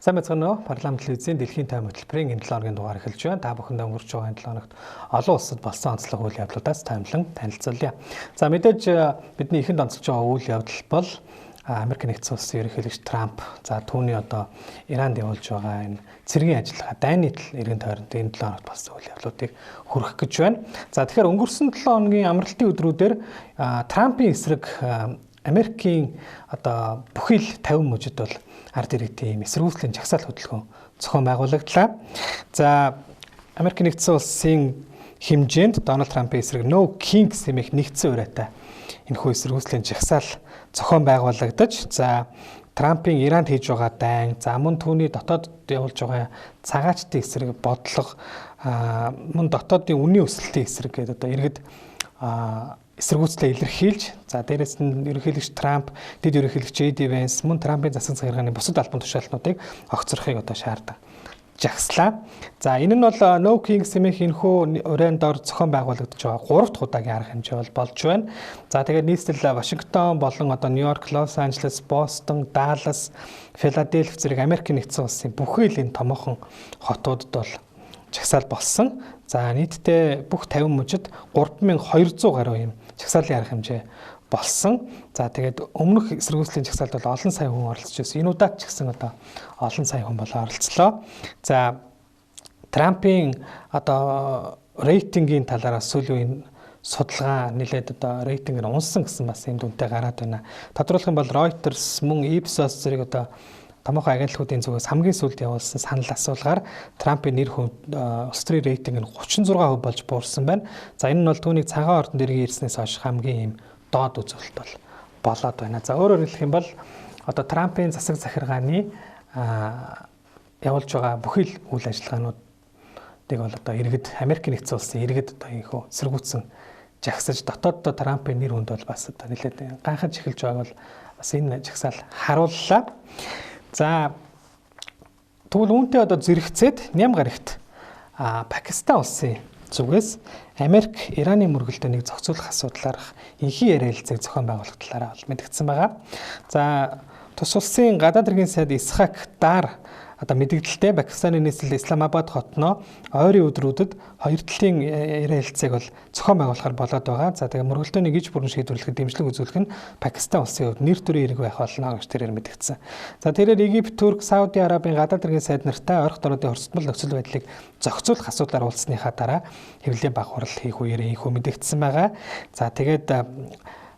Сайн байцгаана уу? Парламент телевизийн дэлхийн тайван хөтөлбөрийн энэ 7 хоногийн дугаар эхэлж байна. Та бүхэндээ өнгөрч байгаа энэ 7 хоногт олон улсад болсон онцлог үйл явдлуудаас таймлан танилцуулъя. За мэдээж бидний ихэнд онцолж байгаа үйл явдал бол Америк нэгдсэн улсын ерөнхийлөгч Трамп түүний Иранд явуулж байгаа энэ цэргийн ажиллагаа дайны иргэн тойронд энэ 7 хоногт болсон үйл явдлуудыг хүргэх гэж байна. За тэгэхээр өнгөрсөн 7 хоногийн амралтын өдрүүдээр Трампын эсрэг Америкийн бүхий л 50 мужид бол ард иргэдийн эсэргүүцлийн жагсаал хөтөлбөр зохион байгуулагдлаа. За Америк нэгдсэн улсын хэмжээнд Дональд Трампын эсрэг No King хэмээх нэгдсэн ураатай энэхүү эсэргүүцлийн жагсаал зохион байгуулагдаж, за Трампын Иранд хийж байгаа дайн, за мөн түүний дотоод явуулж байгаа цагаачдын эсрэг бодлого, мөн дотоодын үнийн өсөлтийн эсрэг гэдэг иргэд эсэргүүцлээ илэрхийлж, за дээрэс нь ерөнхийлөгч Трамп, дэд ерөнхийлөгч JD Vance мөн Трампын засаг захиргааны бусад албан тушаалтнуудыг огцрохыг шаардсан жагслаа. За энэ нь бол No King хэмээх энэхүү урайнд дор зохион байгуулагдаж байгаа 3 дахь удаагийн арга хэмжээ болж байна. За тэгээд нийслэл Вашингтон болон Нью-Йорк, Лос Анжелес, Бостон, Даллас, Филадельфи зэрэг Америк нэгдсэн улсын бүхий л энэ томоохон хотуудад бол жагсаал болсон. За нийтдээ бүх 50 мужид 3200 гаруй юм жагсаалын арга хэмжээ болсон. За тэгээд өмнөх эсэргүүцлийн жагсаалд бол олон сая хүн оролцож байсан. Энэ удаад ч гэсэн олон сая хүн оролцлоо. За Трампын рейтингийн талаараа сүүлийн судалгаа нэлээд рейтинг нь унсан гэсэн бас юм дүнтэй гараад байна. Тодорхойлох юм бол Reuters мөн Ipsos зэрэг томоохон агентлагуудын зүгээс хамгийн сүүлд явуулсан санал асуулгаар Трампын нэр хүнд улс төрийн рейтинг нь 36% болж буурсан байна. За энэ нь бол түүнийг цагаан ордонд иргэн ирснээс хойш хамгийн доод үзүүлэлт болоод байна. За өөрөөр хэлэх юм бол Трампын засаг захиргааны явуулж байгаа бүхий л үйл ажиллагаануудыг бол иргэд Америк нэгдсэн улсын иргэд ийхүү эсэргүүцэн жагсаж дотооддоо Трампын нэр хүнд бол бас нэлээд ганхаж эхэлж байгааг бол бас энэ жагсаал харууллаа. За тэгвэл үүнтэй зэрэгцээд ням гарагт Пакистан улсын зүгээс Америк Ираны мөргөлдөөнийг зохицуулах асуудлаарх инхий ярилцааг зохион байгуулагдсараа бол мэдгдсэн байгаа. За тус улсын гадаад хэргийн сайд Исхак Дар мэдгдэлтэй Пакистаны нийслэл Исламабад хотноо ойрын өдрүүдэд хоёр талын ярилцааг бол зохион байгуулахар болоод байгаа. За тэгээ мөргөлдөөнийг иж бүрэн шийдвэрлэхэд дэмжлэг үзүүлэх нь Пакистан улсын хувьд нэр төрийн хэрэг байх болно гэж тэрээр мэдгдсэн. За тэрээр Египт, Турк, Сауди Арабын гадаад хэргийн сайд нартай ойрхон орнуудын хорсдмол нөхцөл байдлыг зохицуулах асуудлаар уулзсныхаа дараа хэвлэлийн бахварал хийх үеэр ийхүү мэдгдсэн байгаа. За тэгээд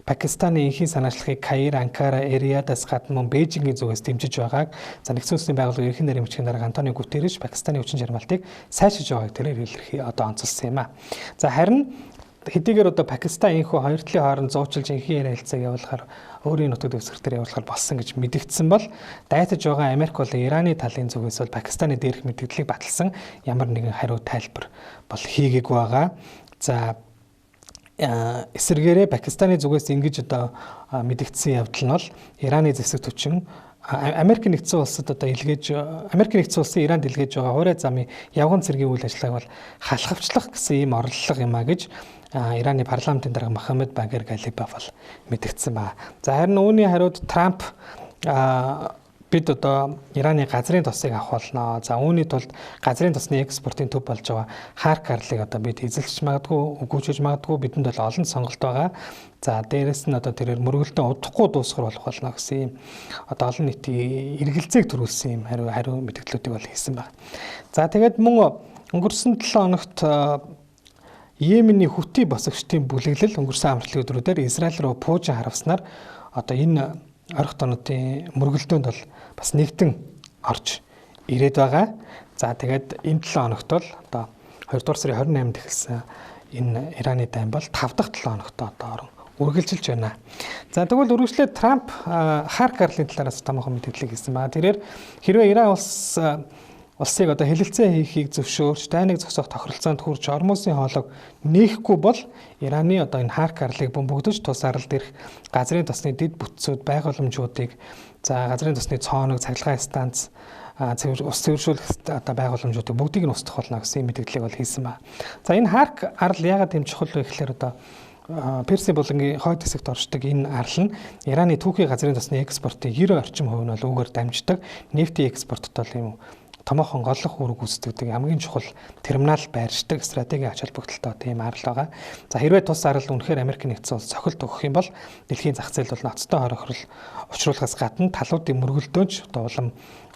Пакистаны инхийн санаачлагыг Каир, Анкара, Эриадаас гадна Бээжингийн зүгээс дэмжиж байгааг нэгдсэн улсын байгууллагын ерөнхий нарийн бичгийн дарга Антонио Гутерриш Пакистаны хүчин чармаалтыг сайшиж байгааг тэрээр илэрхий онцолсон юм а. За харин хэдийгээр Пакистан энэхүү хоёр талын хооронд зуучилж инхийн ярилцааг явуулахаар өөрийн нутаг дэвсгэртээр явуулахар болсон гэж мэдгдсэн бол дайтаж байгаа Америк бол Ираны талын зүгээс бол Пакистаны дээрх мэдгдлийг баталсан ямар нэгэн хариу тайлбар бол хийгээгүй байгаа. За эсэргээрээ Пакистаны зүгээс ингэж мэдгдсэн явдал нь бол Ираны зэвсэг түвшин Америк нэгдсэн улсад Америк нэгдсэн улсын Иранд илгээж байгаа хуурай замын явган цэргийн үйл ажиллагааг бол халахвчлах гэсэн ийм орлого юм а гэж Ираны парламентын дарга Мохаммед Багер Галибаф бол мэдгдсэн байна. За харин үүний хариуд Трамп бид Ираны газрын тосыг авах болно. За үүний тулд газрын тосны экспортын төв болж байгаа Харк арлыг бид эзэлж магадгүй, үгүйчж магадгүй, бидэнд бол олон сонголт байгаа. За дээрэс нь тэрээр мөргөлдөө удахгүй дуусгар болох болно гэсэн ийм олон нийтийн эргэлзээг төрүүлсэн ийм хариу мэдгдлүүдийг бол хийсэн байна. За тэгээд мөн өнгөрсөн 7 хоногт Йемений Хути босгочдын бүлэглэл өнгөрсөн амралтын өдрүүдээр Израиль руу пуужин харавснаар энэ орох тонуудын мөргөлдөөнд бол бас нэгдэн орж ирээд байгаа. За тэгээд энэ 7 хоногт бол 2 дугаар сарын 28-нд эхэлсэн энэ Ираны дайн бол 5 дахь 7 хоногт орон үргэлжилж байна. За тэгвэл үргэлжлээд Трамп Харк арлын талаараас томоохон мэдээлэл хийсэн байна. Тэрээр хэрвээ Иран улсыг хэлэлцээ хийхийг зөвшөөрч дайныг зогсоох тохиролцоонд хүрч Ормосын хоолойг нээхгүй бол Ираны энэ Харк арлыг бөмбөгдөж тус арал дээрх газрын тосны дэд бүтцүүд, байгууламжуудыг, за газрын тосны цооног, цахилгаан станц, ус цэвэршүүлэх байгууламжуудыг бүгдийг нь устгах болно гэсэн мэдээллийг бол хийсэн байна. За энэ Харк арал яагаад юм чухал вэ гэхээр Персийн булангийн хойд хэсэгт оршдог энэ арал нь Ираны түүхий газрын тосны экспортын 90% нь бол үүгээр дамждаг. Нефтийн экспортод бол юм томоохон голлох үүрэг үүсдэг хамгийн чухал терминал байршдаг стратегийн ач холбогдолтой тийм арал байгаа. За хэрвээ тус арал үнэхээр Америкийн нэгдсэн улс цохилт өгөх юм бол дэлхийн зах зээл бол ноцтой хорохрол учруулахаас гадна талуудын мөргөлдөөнч одоо улам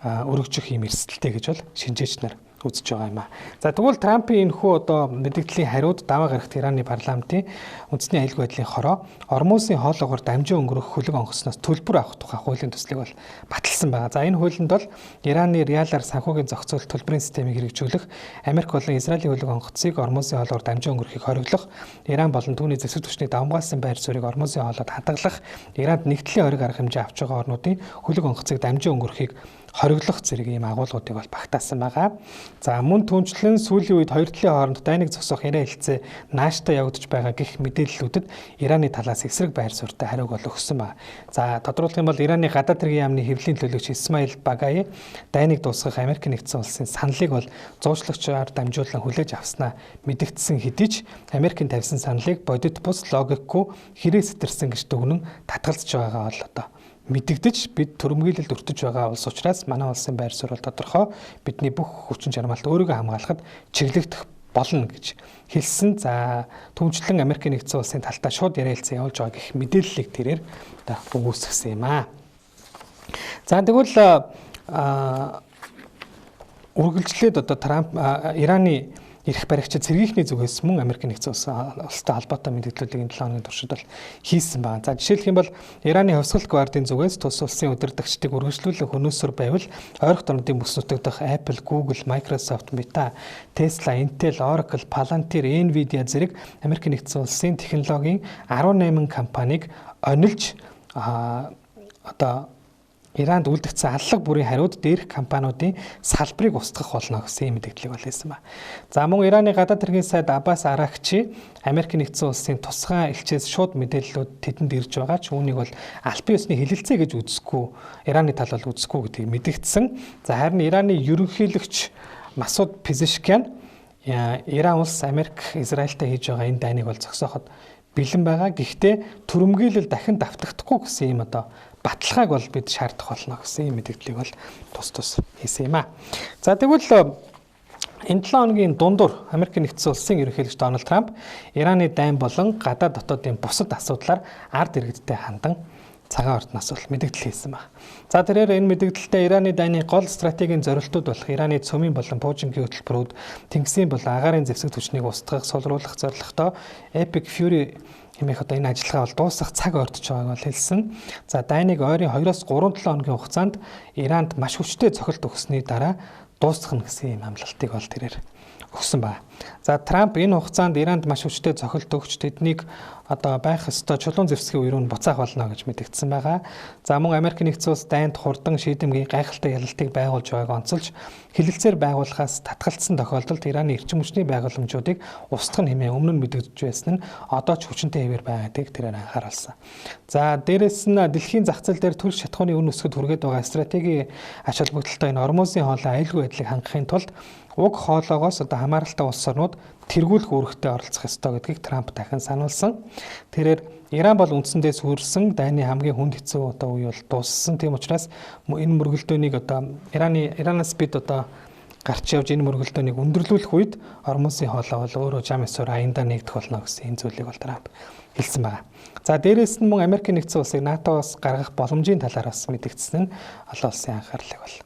өргөжих юм эрсдэлтэй гэж бол шинжээч нар үзэж байгаа юм аа. За тэгвэл Трампын энэхүү одоо мэдээллийн хариуд даваа гарагт Ираны парламентын үндэсний аюулгүй байдлын хороо Ормосын хоолоогоор дамжин өнгөрөх хөлөг онгоцноос төлбөр авах тухай хуулийн төслийг бол баталсан байгаа. За энэ хуулинд бол Ираны реалаар санхүүгийн зохицуулалт төлбөрийн системийг хэрэгжүүлэх, Америк болон Израилийн хөлөг онгоцыг Ормосын хоолоор дамжин өнгөрөхийг хориглох, Иран болон түүний зэвсэг түвшний давмгаалсан байр суурийг Ормосын хоолойд хадгалах, Иранд нэгдлийн ориг арга хэмжээ авч байгаа орнуудын хөлөг онгоцыг дамжин өнгөрөхийг хориглох зэрэг ийм агуулгуудыг бол багтаасан байгаа. За мөн түнчлэн сүүлийн үед хоёр талын хооронд дайныг зогсоох яриа хэлцээ нааштай явагдаж байгаа гэх мэдээллүүдэд Ираны талаас эсрэг байр суурьтай хариуг бол өгсөн байна. За тодруулах юм бол Ираны гадаад хэргийн яамны хэвлэлийн төлөөлөгч Исмаил Багаи дайныг дуусгах Америк нэгдсэн улсын саналыг бол зуучлагчаар дамжуулан хүлээж авснаа мэдэгдсэн хэдий ч Америкийн тавьсан саналыг бодит бус логикгүй хэрэг сэтэрсэн гэж дүгнэн татгалзаж байгаагаа бол одоо мэдэгдэж бид төрөмгийлэлд өртөж байгаа улс учраас манай улсын байр суурь бол тодорхой бидний бүх хүчин чармаалт өөрийгөө хамгаалахад чиглэгдэх болно гэж хэлсэн. За түнчлэн Америкийн нэгдсэн улсын талтаа шууд яриа хэлцээ явуулж байгаа гэх мэдээллийг тэрээр одоо өгөөсгсөн юм аа. За тэгвэл үргэлжлээд одоо Трамп Ираны эрх баригчид сэргийхний зүгээс мөн Америкийн нэгдсэн улстай холбоотой мэдээллүүдийг энэ 7 хоногийн туршид бол хийсэн байна. За жишээлх юм бол Ираны хувьсгалт гвардийн зүгээс тус улсын удирдагчдыг үргэлжлүүлэн хөнөөсөр байвал ойрхон орнуудын бүс нутаг дахь Apple, Google, Microsoft, Meta, Tesla, Intel, Oracle, Palantir, Nvidia зэрэг Америкийн нэгдсэн улсын технологийн 18 компанийг онилж одоо Иранд үлдэгдсэн аллах бүрийн хариуд дээрх компаниудын салбарыг устгах болно гэсэн мэдээлэл бол хэлсэн байна. За мөн Ираны гадаад хэргийн сайд Аббас Аракчи Америкийн нэгдсэн улсын тусгай элчээс шууд мэдээллүүд тэдэнд ирж байгаа ч үүнийг бол албан ёсны хилэлцээ гэж үзэхгүй, Ираны тал бол үзэхгүй гэдгийг мэдэгдсэн. За харин Ираны ерөнхийлөгч Масуд Пезешкиан Иран улс Америк Израильтай хийж байгаа энэ дайныг бол зогсооход бэлэн байгаа. Гэхдээ төрөмгийлэл дахин давтагдахгүй гэсэн юм одоо баталгааг бол бид шаардах болно гэсэн юм мэдээллийг бол тус хийсэн юм аа. За тэгвэл энэ 7 хоногийн дундуур Америкийн нэгдсэн улсын ерөнхийлөгч Дональд Трамп Ираны дайн болон гадаад дотоодын бусад асуудлаар ард иргэдтэй хандан цагаан ордноос бол мэдээлэл хийсэн байна. За тэрээр энэ мэдээлэлдээ Ираны дайны гол стратегийн зорилтууд болох Ираны цөмийн болон пуужингийн хөтөлбөрүүд тэнгисийн болон агаарын зэвсэг түвшнийг устгах, сулруулах зорилготой Epic Fury хэмээх одоо энэ ажиллагаа бол дуусах цаг ордож байгааг бол хэлсэн. За дайныг ойрын 2-3 7 хоногийн хугацаанд Иранд маш хүчтэй цохилт өгсөний дараа дуусгах нь гэсэн юм амлалтыг бол тэрээр өгсөн байна. За Трамп энэ хугацаанд Иранд маш хүчтэй цохилт өгч тэднийг одоо байх ёстой чулуун зэвсгийн үе рүү буцаах болно гэж мэдэгдсэн байгаа. За мөн Америкийн нэгдсэн улс дайнд хурдан шийдэмгий гайхалтай ялалтыг байгуулж байгааг онцолж хилэлцээр байгуулахаас татгалцсан тохиолдолд Ираны эрчим хүчний байгууламжуудыг устгах нэмээ өмнө нь мэдэгдэж байсан нь одоо ч хүчинтэй хэвээр байгаадыг тэрээр анхааруулсан. За дээрэс нь дэлхийн зах зээл дээр төрөл шатхууны үн өсгөд хүргээд байгаа стратегийн ач холбогдолтой энэ Ормосын хоолой аюулгүй байдлыг хангахын тулд уг хоолойгоос одоо хамааралтай улс орнууд тэргүүлэх үүрэгтэй оролцох ёстой гэдгийг Трамп дахин сануулсан. Тэрээр Иран бол үндсэндээ сүрсэн дайны хамгийн хүнд хэцүү одоо үе бол дууссан. Тийм учраас энэ мөргөлдөөнийг одоо Иранаас бид одоо гарч явж энэ мөргөлдөөнийг өндөрлүүлэх үед Ормосын хоолой бол өөрөө жам ёсоор аяндаа нэгдэх болно гэсэн энэ зүйлийг бол Трамп хэлсэн байна. За дээрэс нь мөн Америкийн нэгдсэн улсыг НАТО-оос гаргах боломжийн талаар бас мэдэгдсэн нь олон улсын анхаарлыг бол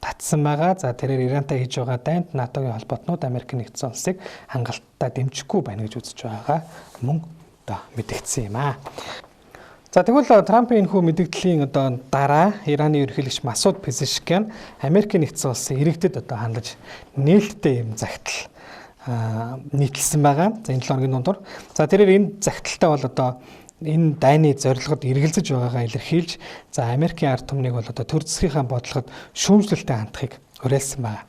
татсан байгаа. За тэрээр Ирантай хийж байгаа дайнд НАТОгийн холбоотнууд Америкийн нэгдсэн улсыг хангалттай дэмжихгүй байна гэж үзэж байгаа мөн одоо мэдэгдсэн юм аа. За тэгвэл Трампын энэхүү мэдэгдлийн одоо дараа Ираны ерөнхийлөгч Масуд Пезешкиан Америкийн нэгдсэн улсын иргэдэд одоо хандаж нээлттэй юм загтал нийтлсэн байгаа. За энэ 7 хоногийн дундуур. За тэрээр энэ загталтаа бол одоо энэ дайны зорилгод эргэлзэж байгаагаа илэрхийлж за Америкийн ард түмнийг бол одоо төр засгийнхаа бодлогод шүүмжлэлтэй хандахыг уриалсан байна.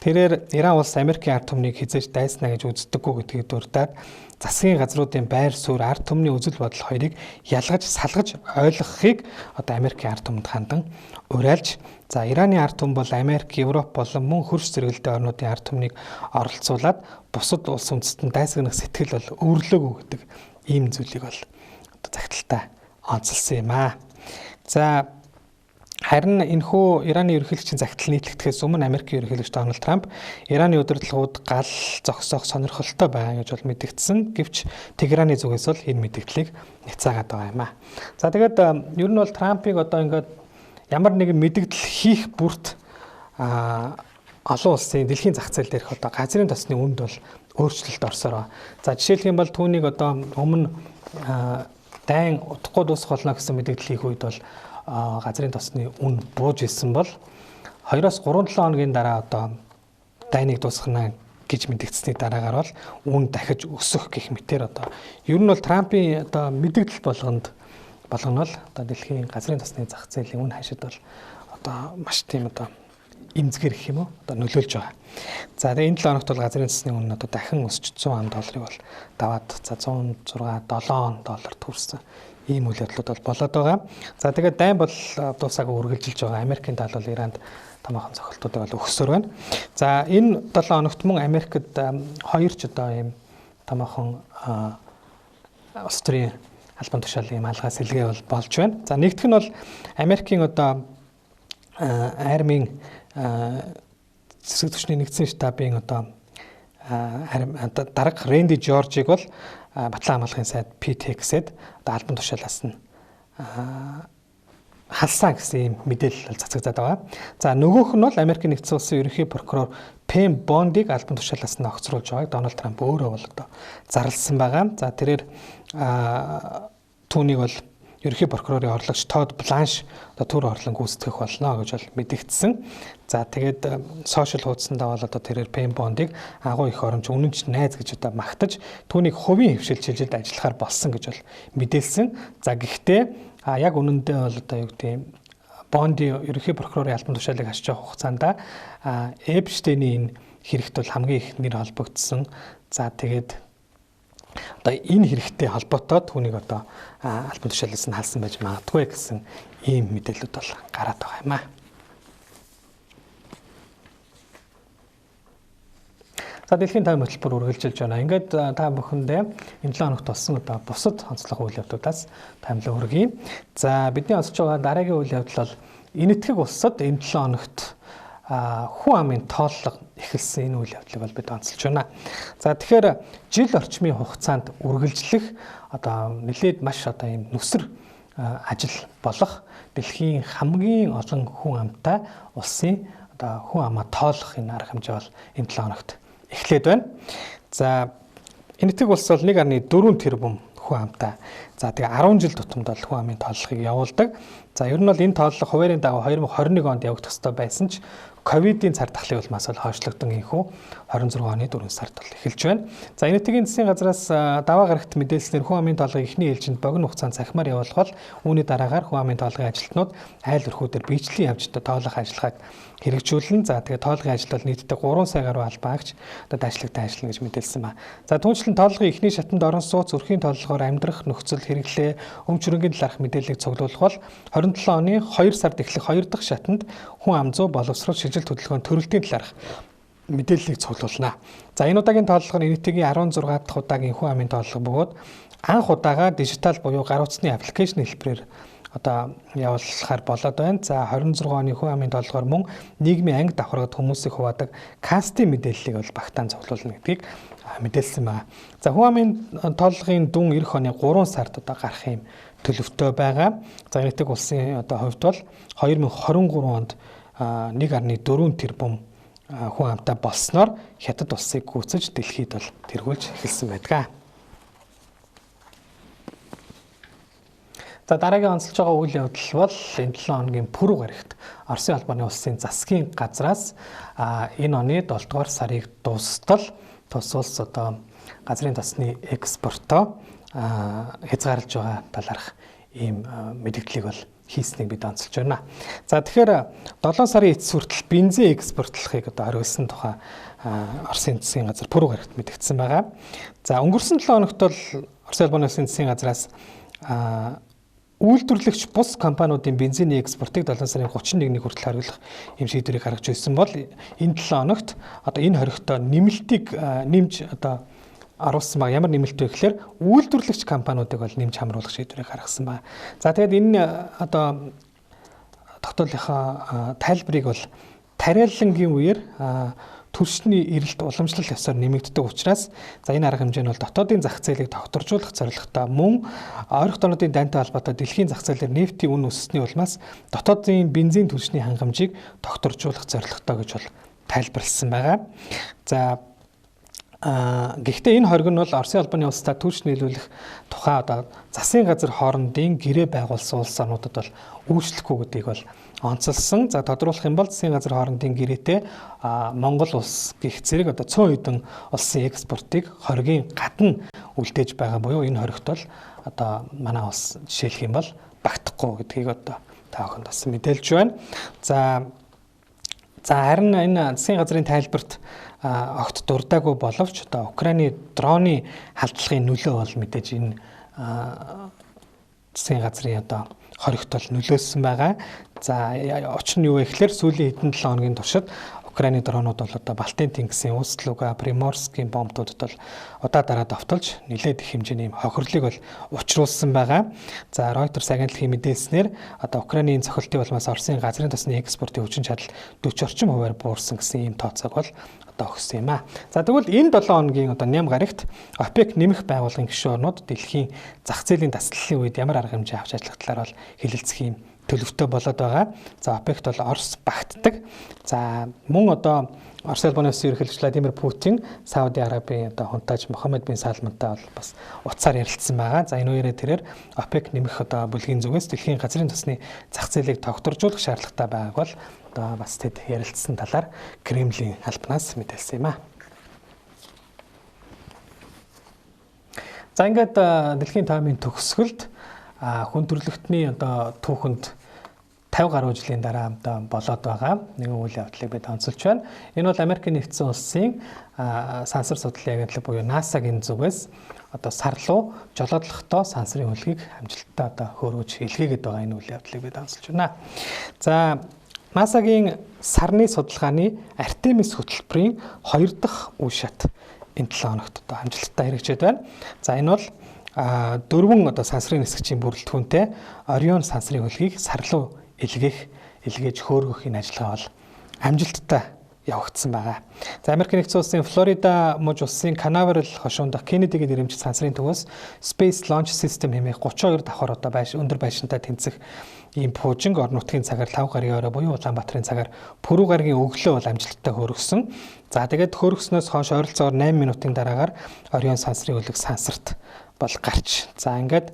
Тэрээр Иран улс Америкийн ард түмнийг хизээж дайснаа гэж үздэггүй гэдгийг дурдаад засгийн газруудын байр суурь ард түмний үзэл бодол хоёрыг ялгаж салгаж ойлгохыг одоо Америкийн ард түмэнд хандан уриалж за Ираны ард түмэн бол Америк, Европ болон мөн хөрш зэрэгэлдээ орнуудын ард түмнийг оролцуулаад бусад улс үндэстэн дайсагнах сэтгэл бол өвөрлөөгүй гэдэг ийм зүйлийг бол одоо загталтаа онцолсон юм аа. За харин энэхүү Ираны ерөнхийлөгчийн загтал нийтлэгдэхээс өмнө Америкийн ерөнхийлөгч Дональд Трамп Ираны удирдлагууд гал зогсоох сонирхолтой байгаа гэж бол мэдэгдсэн. Гэвч Техераны зүгээс бол энэ мэдэгдлийг няцаагаад байгаа юм аа. За тэгээд ер нь бол Трампыг одоо ингээд ямар нэгэн мэдэгдэл хийх бүрт олон улсын дэлхийн зах зээл дээрх одоо газрын тосны үнд бол өөрчлөлт орсоор. За жишээлх юм бол түүнийг одоо өмнө дайн утгагүй дуусах болно гэсэн мэдэгдэл хийх үед бол газрын тосны үн бууж исэн бол 2-3-7 хоногийн дараа одоо дайныг дуусгана гэж мэдэгдсэний дараагаар бол үн дахиж өсөх гэх мэтээр одоо ер нь бол Трампын одоо мэдэгдэл болгоно бол одоо дэлхийн газрын тосны зах зээлийн үн хашид бол одоо маш тийм одоо имзгэр гэх юм уу одоо нөлөөлж байгаа. За тэгээ энэ 7 хоногт бол газрын тосны үн одоо дахин өсч 100 ам долларыг бол даваад за 106 $7 төрсөн. Ийм үйл явдлууд бол болоод байгаа. За тэгээд дайн бол дуусаагүй үргэлжилж байгаа. Америкийн тал бол Иранд томоохон цохилтуудыг бол өгсөөр байна. За энэ 7 хоногт мөн Америкт хоёр ч одоо ийм томоохон улс төрийн албан тушаалын ийм алгаа сэлгээ бол болж байна. За нэгдүгээр нь бол Америкийн одоо армийн зэрэг түвшний нэгдсэн штабын одоо дарга Рэнди Жоржийг бол Батлан хамгаалахын сайд PTX-эд одоо албан тушаалаас нь халсан гэсэн ийм мэдээлэл цацагдаад байгаа. За нөгөөх нь бол Америкийн нэгдсэн улсын ерөнхий прокурор Пэм Бондыг албан тушаалаас нь огцруулж байгааг Дональд Трамп өөрөө бол одоо зарласан байгаа. За тэрээр түүнийг бол ерөнхий прокурорын орлогч Тодд Бланш одоо төр орлон гүйцэтгэх болно гэж бол мэдэгдсэн. За тэгээд сошиал хуудсандаа бол одоо тэрээр Пэм Бондыг агуу их оромж үнэнч найз гэж одоо магтаж түүнийг хувийн хвшилжилд ажиллахаар болсон гэж бол мэдээлсэн. За гэхдээ яг үнэндээ бол одоо юу гэдэг юм Бонди ерөнхий прокурорын албан тушаалыг хашиж явах хугацаанд Эпштейний энэ хэрэгт бол хамгийн их нэр холбогдсон. За тэгээд одоо энэ хэрэгтэй холбоотой түүнийг одоо албан тушаалаас нь халсан байж магадгүй гэсэн ийм мэдээлэлүүд бол гараад байгаа юм аа. За дэлхийн тайван хөтөлбөр үргэлжилж байна. Ингээд та бүхэндээ энэ 7 хоногт болсон одоо бусад онцлог үйл явдлуудаас таймлаа хүргэе. За бидний онцлж байгаа дараагийн үйл явдал бол энэтхэг улсад энэ 7 хоногт хүн амын тооллого эхэлсэн энэ үйл явдлыг бол бид онцолж байна. За тэгэхээр жил орчмын хугацаанд үргэлжлэх одоо нэлээд маш одоо ийм нүсэр ажил болох дэлхийн хамгийн олон хүн амтай улсын одоо хүн амаа тоолох энэ арга хэмжээ бол энэ 7 хоногт эхлээд байна. За энэтхэг улс бол 1.4 тэрбум хүн амтай. За тэгээ 10 жил тутамд бол хүн амын тооллогыг явуулдаг. За ер нь бол энэ тооллого хуваарийн дагуу 2021 онд явагдах ёстой байсан ч ковидын цар тахлын улмаас бол хойшлогдсон инхүү 26 оны 4 сард бол эхэлж байна. За энэтхэгийн засгийн газраас даваа гарагт мэдээлснээр хүн амын тоолгыг эхний ээлжинд богино хугацаанд цахимаар явуулах бол үүний дараагаар хүн амын тоолгын ажилтнууд айл өрхүүдээр биечлэн явж тоолох ажиллагааг хэрэгжүүлнэ. За тэгээ тоолгын ажил бол нийтдээ 3 сая гаруй албаагч одоо дайчлагтай ажиллана гэж мэдээлсэн ба. За түүнчлэн тоолгын эхний шатанд орон сууц өрхийн тоолгоор амьдрах нөхцөл хэрэглээ өмч хөрөнгийн талаарх мэдээллийг цуглуулах бол 27 оны 2 сард эхлэх 2 дахь шатанд хүн ам 100 боловсрол шилжилт хөдөлгөөний төрөлтийн талаарх мэдээллийг цуглуулна. За энэ удаагийн тооллого нь энэтхэгийн 16 дахь удаагийн хүн амын тооллого бөгөөд анх удаага дижитал буюу гар утасны аппликейшн хэлбэрээр одоо явуулахаар болоод байна. За 26 оны хүн амын тооллогоор мөн нийгмийн анги давхаргад хүмүүсийг хуваадаг кастын мэдээллийг бол багтаан цуглуулна гэдгийг мэдээлсэн байна. За хүн амын тооллогын дүн эх оны 3 сард одоо гарах юм төлөвтэй байгаа. За энэтхэг улсын одоо хувьд бол 2023 онд 1.4 тэрбум хүн амтай болсноор хятад улсыг гүйцэж дэлхийд бол тэргүүлж эхэлсэн байдаг. За дараагийн онцолж байгаа үйл явдал бол энэ 7 хоногийн пүрэв гарагт Оросын албаны улсын засгийн газраас энэ оны 7 дугаар сарыг дуустал тус улс одоо газрын тосны экспортоо хязгаарлаж байгаа талаарх ийм мэдээллийг бол хийснийг бид онцолж байна. За тэгэхээр 7 сарын эцэс хүртэл бензин экспортлохыг одоо хориглосон тухай Оросын засгийн газар пүрэв гарагт мэдгдсэн байгаа. За өнгөрсөн 7 хоногт бол Оросын албаны улсын засгийн газраас үйлдвэрлэгч бус компаниудын бензиний экспортыг 7 сарын 31-ний хүртэл хориглох юм шийдвэрийг гаргаж ирсэн бол энэ 7 хоногт одоо энэ хоригтой нэмэлтийг нэмж одоо оруулсан баг. Ямар нэмэлт вэ гэхээр үйлдвэрлэгч компаниудыг бол нэмж хамруулах шийдвэрийг гаргасан баг. За тэгээд энэ одоо тогтоолынхаа тайлбарыг бол тариалангийн үеэр түлшний эрэлт уламжлал ёсоор нэмэгддэг учраас за энэ арга хэмжээ нь бол дотоодын зах зээлийг тогтворжуулах зорилготой мөн ойрхон орнуудын дантай холбоотой дэлхийн зах зээлээр нефтийн үн өссөний улмаас дотоодын бензин түлшний хангамжийг тогтворжуулах зорилготой гэж бол тайлбарлсан байгаа. За гэхдээ энэ хориг нь бол Оросын албаны улстай түлш нийлүүлэх тухай одоо засгийн газар хоорондын гэрээ байгуулсан улс орнуудад бол үйлчлэхгүй гэдгийг бол онцолсон. За тодруулах юм бол засгийн газар хоорондын гэрээтэй Монгол улс гэх зэрэг одоо 100 хэдэн улсын экспортыг хоригийн гадна үлдээж байгаа буюу энэ хоригт бол одоо манай улс жишээлх юм бол багтахгүй гэдгийг одоо та бүхэнд бас мэдээлж байна. За харин энэ засгийн газрын тайлбарт огт дурдаагүй боловч одоо Украины дроны халдлагын нөлөө бол мэдээж энэ засгийн газрын одоо хоригт бол нөлөөсөн байгаа. За учир нь юу вэ гэхээр сүүлийн хэдэн 7 хоногийн туршид Украины дронууд бол одоо Балтийн тэнгисийн Усть-Луга, Приморскийн бомбуудад бол удаа дараа довтолж нэлээд их хэмжээний хохирлыг бол учруулсан байгаа. За Reuters агентлагийн мэдээлснээр одоо Украины цохилтын улмаас Оросын газрын тосны экспортын хүчин чадал 40 орчим хувиар буурсан гэсэн ийм тооцоог бол одоо өгсөн юм аа. За тэгвэл энэ 7 хоногийн одоо ням гарагт ОПЕК нэмэх байгууллагын гишүүн орнууд дэлхийн зах зээлийн дасгалын үед ямар арга хэмжээ авч ажиллах талаар бол хэлэлцэх юм төлөвтэй болоод байгаа. За ОПЕКт бол Орос багтдаг. За мөн одоо Орос улбаны улсын ерөнхийлөгч Владимир Путин Сауди Арабийн одоо хунтааж Мохаммед бин Салмантай бол бас утсаар ярилцсан байгаа. За энэ үеэрээ тэрээр ОПЕК нэмэх одоо бүлгийн зүгээс дэлхийн газрын тосны зах зээлийг тогтворжуулах шаардлагатай байгааг бол одоо бас тэд ярилцсан талаар Кремлийн албанаас мэдээлсэн юм аа. За ингээд дэлхийн таймын төгсгөлд хүн төрөлхтний одоо түүхэнд 50 гаруй жилийн дараа одоо болоод байгаа нэгэн үйл явдлыг бид онцолж байна. Энэ бол Америкийн нэгдсэн улсын сансар судлалын агентлаг буюу NASA-гийн зүгээс одоо сар руу жолоодлохдоо сансрын хөлгийг амжилттай одоо хөөргөж илгээгээд байгаа энэ үйл явдлыг бид онцолж байна. За NASA-гийн сарны судалгааны Артемис хөтөлбөрийн 2 дахь үе шат энэ 7 хоногт одоо амжилттай хэрэгжээд байна. За энэ бол 4 одоо сансрын нисгчийн бүрэлдэхүүнтэй Орион сансрын хөлгийг сар руу илгээж хөөргөх энэ ажиллагаа бол амжилттай явагдсан байгаа. За Америк нэгдсэн улсын Флорида муж улсын Канаверал хошуунд Кеннедигийн нэрэмжит сансрын төвөөс Space Launch System хэмээх 32 давхар одоо өндөр байшинтай тэнцэх ийм пуужинг орон нутгийн цагаар 5 гаруй орой буюу Улаанбаатарын цагаар Пүрэв гарагийн өглөө бол амжилттай хөөргсөн. За тэгээд хөөргснөөс хойш ойролцоогоор 8 минутын дараагаар Орион сансрын хөлөг сансарт бол гарч. За ингээд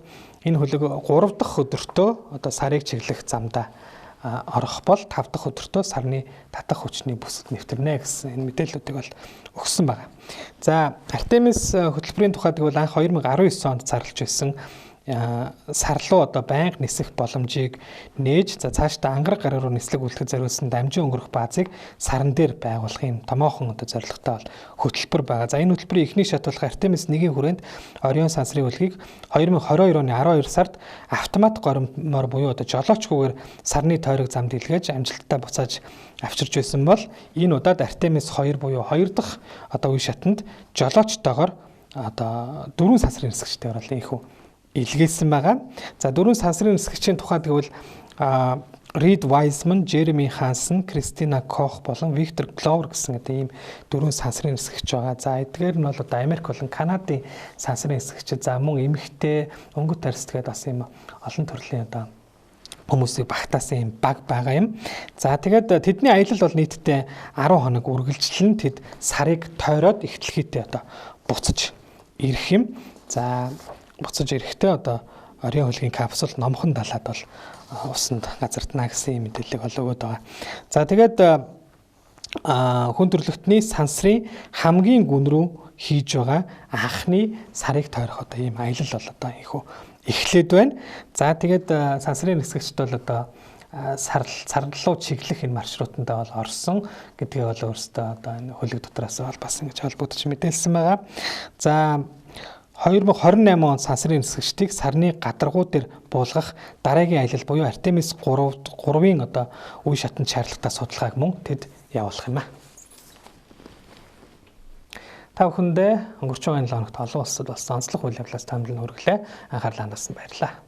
энэ хөлөг 3 дахь өдөртөө одоо сарыг чиглэх замдаа орох бол 5 дахь өдөртөө сарны татах хүчний бүсэд нэвтэрнэ гэсэн энэ мэдээллүүдийг бол өгсөн байна. За Артемис хөтөлбөрийн тухайд бол анх 2019 онд зарлж байсан сар руу одоо байнга нисэх боломжийг нээж за цаашдаа ангараг гар руу нислэг үлдэхэд зориулсан дамжин өнгөрөх баазыг сарн дээр байгуулахын томоохон одоо зорилготой бол хөтөлбөр байгаа. За энэ хөтөлбөрийн эхний шат болох Артемис 1-ийн хүрээнд Орион сансрын хөлгийг 2022 оны 12 сард автомат гориммоор буюу одоо жолоочгүйгээр сарны тойрог замд илгээж амжилттай буцааж авчирч байсан бол энэ удаад Артемис 2 буюу 2 дахь одоо үе шатанд жолоочтойгоор одоо 4 сансрын нисгчтэй бол ийхүү илгээсэн байгаа. За 4 сансрын нисгчийн тухайд гэвэл Reed Wiseman, Jeremy Hansen, Christina Koch болон Victor Glover гэсэн ийм 4 сансрын нисгч байгаа. За эдгээр нь бол одоо Америк болон Канадын сансрын нисгчид за мөн эмэгтэй өнгөт тарьсдгээд бас ийм олон төрлийн одоо хүмүүсийг багтаасан юм баг байгаа юм. За тэгээд тэдний аялал бол нийтдээ 10 хоног үргэлжлэн тэд сарыг тойроод эхтлэхийдээ одоо буцаж ирэх юм. За буцаж ирэхдээ одоо Орион хөлгийн капсул номхон далаад бол усанд газардана гэсэн мэдээлэл бол өгöd байгаа. За тэгээд хүн төрөлхтний сансрын хамгийн гүн рүү хийж байгаа анхны сарыг тойрох одоо ийм аялал бол одоо ийхүү эхлээд байна. За тэгээд сансрын нисгчд бол одоо сарлуу чиглэх энэ маршрутандаа бол орсон гэдгээ бол өөрөөсөө одоо энэ хөлөг дотроос бол бас ингэж холбогдож мэдээлсэн байгаа. За 2028 онд сансрын нисгчдийг сарны гадаргуу дээр буулгах дараагийн аялал буюу Артемис 3-ын одоо үе шатанд шаардлагатай судалгааг мөн тэд явуулах юм аа. Та бүхэндээ өнгөрч байгаа энэ 7 хоногт олон улсад болсон онцлог үйл явдлаас таамаглан хүргэлээ. Анхаарлаа хандуулсан баярлалаа.